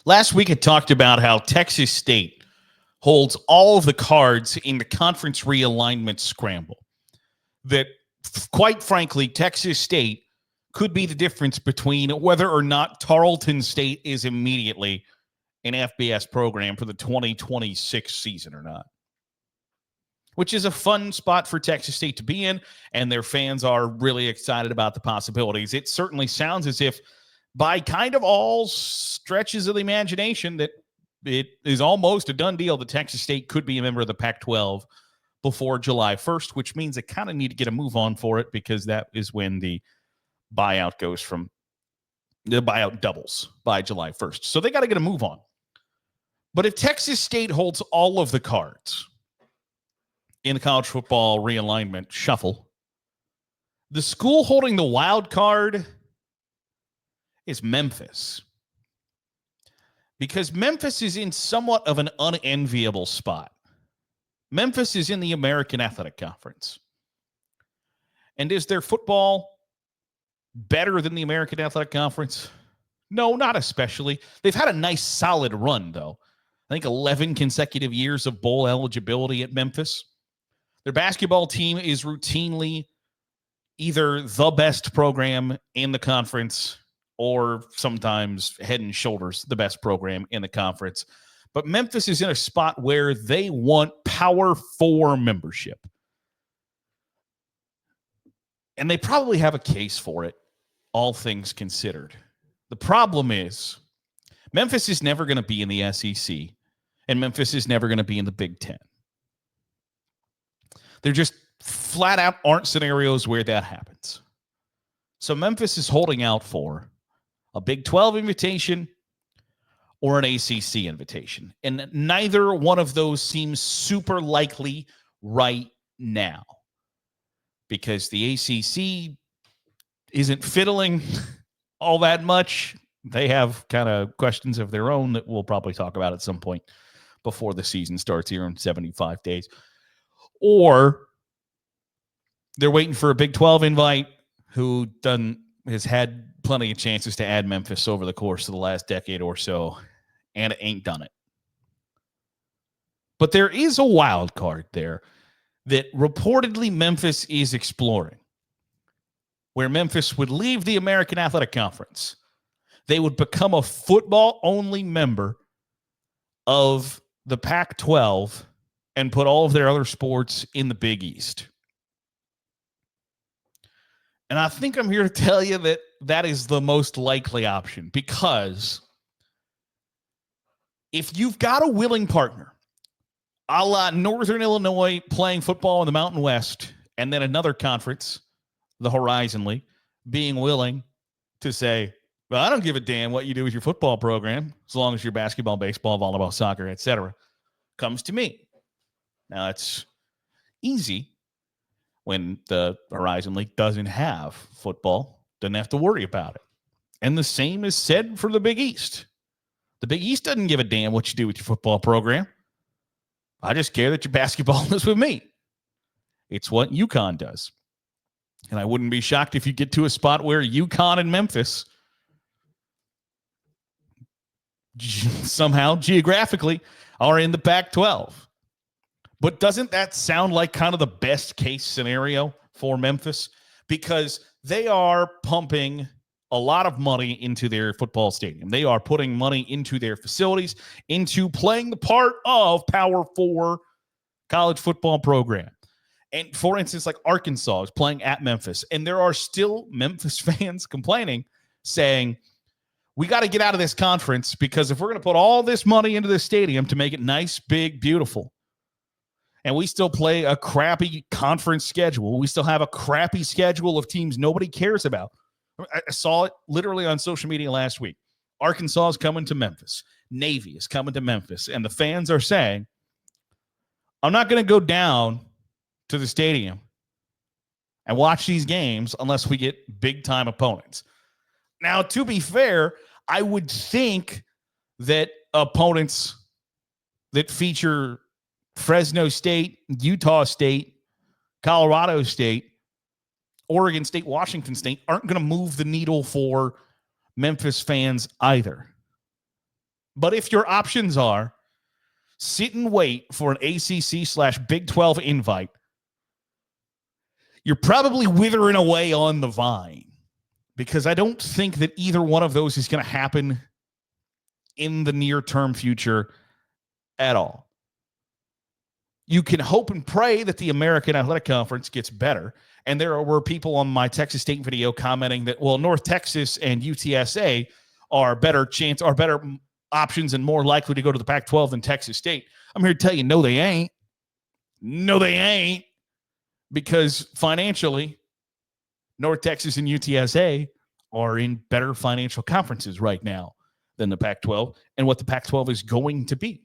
Last week, I talked about how Texas State holds all of the cards in the conference realignment scramble. That, quite frankly, Texas State could be the difference between whether or not Tarleton State is immediately an FBS program for the 2026 season or not, which is a fun spot for Texas State to be in, and their fans are really excited about the possibilities. It certainly sounds as if, by kind of all stretches of the imagination, that it is almost a done deal that Texas State could be a member of the Pac-12 before July 1st, which means they kind of need to get a move on for it, because that is when the buyout doubles by July 1st. So they got to get a move on. But if Texas State holds all of the cards in the college football realignment shuffle, the school holding the wild card is Memphis. Because Memphis is in somewhat of an unenviable spot. Memphis is in the American Athletic Conference. And is their football better than the American Athletic Conference? No, not especially. They've had a nice solid run, though. I think 11 consecutive years of bowl eligibility at Memphis. Their basketball team is routinely either the best program in the conference or sometimes head and shoulders the best program in the conference. But Memphis is in a spot where they want Power 4 membership. And they probably have a case for it, all things considered. The problem is Memphis is never going to be in the SEC, and Memphis is never going to be in the Big Ten. There just flat out aren't scenarios where that happens. So Memphis is holding out for a Big 12 invitation or an ACC invitation. And neither one of those seems super likely right now, because the ACC isn't fiddling all that much. They have kind of questions of their own that we'll probably talk about at some point before the season starts here in 75 days. Or they're waiting for a Big 12 invite who has had plenty of chances to add Memphis over the course of the last decade or so, and it ain't done it. But there is a wild card there that reportedly Memphis is exploring, where Memphis would leave the American Athletic Conference. They would become a football-only member of the Pac-12 and put all of their other sports in the Big East. And I think I'm here to tell you that that is the most likely option, because if you've got a willing partner, a la Northern Illinois playing football in the Mountain West, and then another conference, the Horizon League, being willing to say, well, I don't give a damn what you do with your football program, as long as your basketball, baseball, volleyball, soccer, etc., comes to me. Now, it's easy when the Horizon League doesn't have football, doesn't have to worry about it. And the same is said for the Big East. The Big East doesn't give a damn what you do with your football program. I just care that your basketball is with me. It's what UConn does. And I wouldn't be shocked if you get to a spot where UConn and Memphis somehow geographically are in the Pac-12. But doesn't that sound like kind of the best case scenario for Memphis? Because they are pumping a lot of money into their football stadium. They are putting money into their facilities, into playing the part of Power 4 college football program. And for instance, like Arkansas is playing at Memphis, and there are still Memphis fans complaining, saying, we got to get out of this conference, because if we're going to put all this money into this stadium to make it nice, big, beautiful, and we still play a crappy conference schedule, we still have a crappy schedule of teams nobody cares about. I saw it literally on social media last week. Arkansas is coming to Memphis. Navy is coming to Memphis. And the fans are saying, I'm not going to go down to the stadium and watch these games unless we get big-time opponents. Now, to be fair, I would think that opponents that feature Fresno State, Utah State, Colorado State, Oregon State, Washington State aren't going to move the needle for Memphis fans either. But if your options are sit and wait for an ACC/Big 12 invite, you're probably withering away on the vine, because I don't think that either one of those is going to happen in the near-term future at all. You can hope and pray that the American Athletic Conference gets better. And there were people on my Texas State video commenting that, well, North Texas and UTSA are better options and more likely to go to the Pac-12 than Texas State. I'm here to tell you, no, they ain't. No, they ain't. Because financially, North Texas and UTSA are in better financial conferences right now than the Pac-12 and what the Pac-12 is going to be.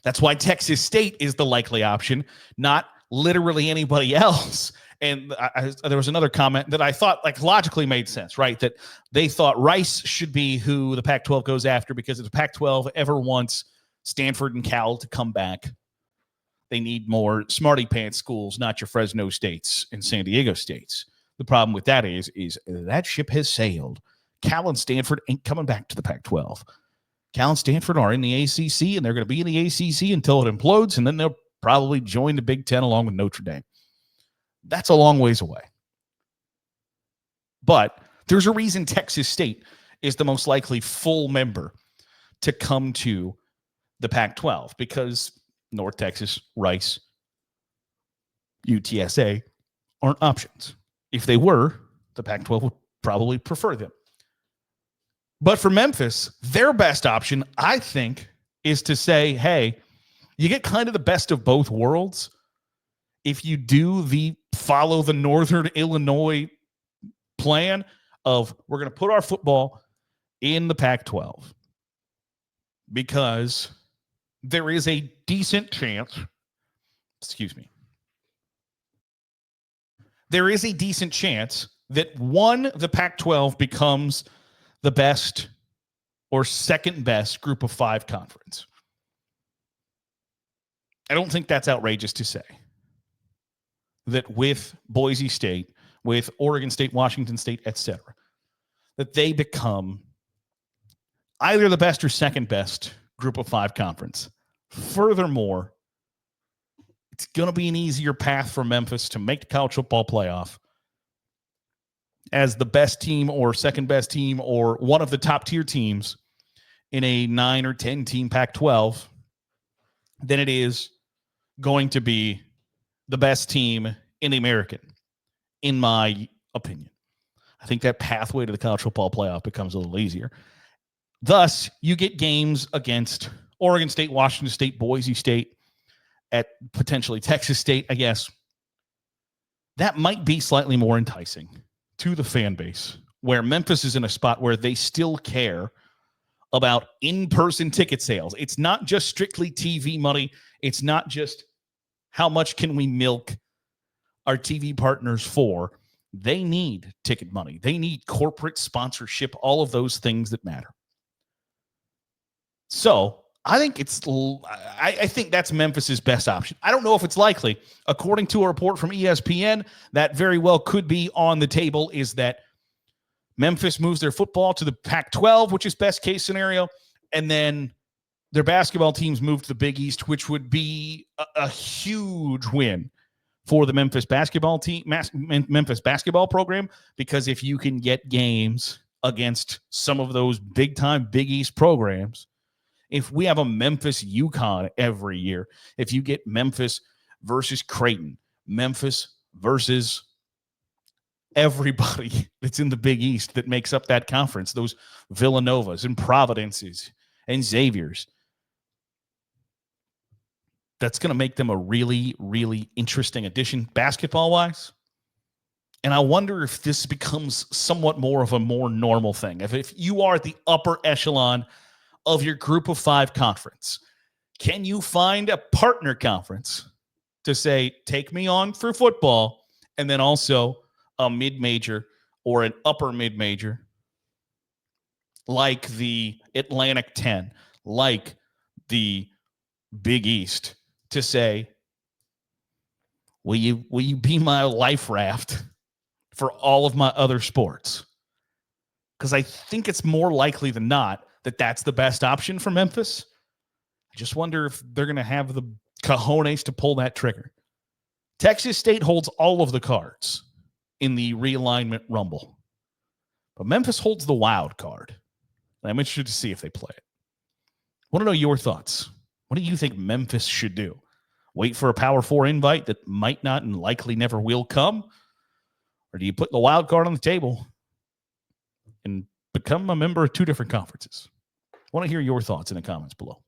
That's why Texas State is the likely option, not literally anybody else. And there was another comment that I thought logically made sense, right? That they thought Rice should be who the Pac-12 goes after, because if the Pac-12 ever wants Stanford and Cal to come back, they need more smarty pants schools, not your Fresno States and San Diego States. The problem with that is that ship has sailed. Cal and Stanford ain't coming back to the Pac-12. Cal and Stanford are in the ACC, and they're going to be in the ACC until it implodes, and then they'll probably join the Big Ten along with Notre Dame. That's a long ways away. But there's a reason Texas State is the most likely full member to come to the Pac-12, because North Texas, Rice, UTSA aren't options. If they were, the Pac-12 would probably prefer them. But for Memphis, their best option, I think, is to say, hey, you get kind of the best of both worlds if you do follow the Northern Illinois plan of, we're going to put our football in the Pac-12, because there is a decent chance, there is a decent chance that the Pac-12 becomes the best or second best group of 5 conference. I don't think that's outrageous to say that with Boise State, with Oregon State, Washington State, etc., that they become either the best or second best group of 5 conference. Furthermore, it's going to be an easier path for Memphis to make the college football playoff as the best team or second best team or one of the top tier teams in a 9 or 10 team Pac-12 than it is going to be the best team in the American, in my opinion. I think that pathway to the college football playoff becomes a little easier. Thus, you get games against Oregon State, Washington State, Boise State, at potentially Texas State, I guess. That might be slightly more enticing to the fan base, where Memphis is in a spot where they still care about in-person ticket sales. It's not just strictly TV money. It's not just how much can we milk our TV partners for. They need ticket money. They need corporate sponsorship, all of those things that matter. So I think I think that's Memphis's best option. I don't know if it's likely. According to a report from ESPN, that very well could be on the table, is that Memphis moves their football to the Pac-12, which is best case scenario, and then their basketball teams move to the Big East, which would be a huge win for the Memphis basketball team, Memphis basketball program, because if you can get games against some of those big-time Big East programs, if we have a Memphis UConn every year, if you get Memphis versus Creighton, Memphis versus everybody that's in the Big East that makes up that conference, those Villanovas and Providences and Xaviers, that's going to make them a really, really interesting addition basketball-wise. And I wonder if this becomes somewhat more of a more normal thing. If you are at the upper echelon of your group of 5 conference, can you find a partner conference to say, take me on for football, and then also a mid-major or an upper mid-major like the Atlantic 10, like the Big East, to say, will you be my life raft for all of my other sports? because I think it's more likely than not that that's the best option for Memphis. I just wonder if they're going to have the cojones to pull that trigger. Texas State holds all of the cards in the realignment rumble, but Memphis holds the wild card. I'm interested to see if they play it. I want to know your thoughts. What do you think Memphis should do? Wait for a Power 4 invite that might not and likely never will come? Or do you put the wild card on the table and become a member of two different conferences? I want to hear your thoughts in the comments below.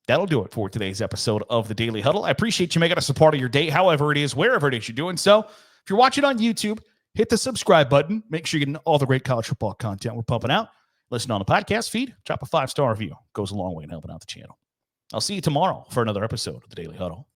That'll do it for today's episode of the Daily Huddle. I appreciate you making us a part of your day, however it is, wherever it is you're doing so. If you're watching on YouTube, hit the subscribe button. Make sure you're getting all the great college football content we're pumping out. Listen on the podcast feed. Drop a 5-star review. Goes a long way in helping out the channel. I'll see you tomorrow for another episode of the Daily Huddle.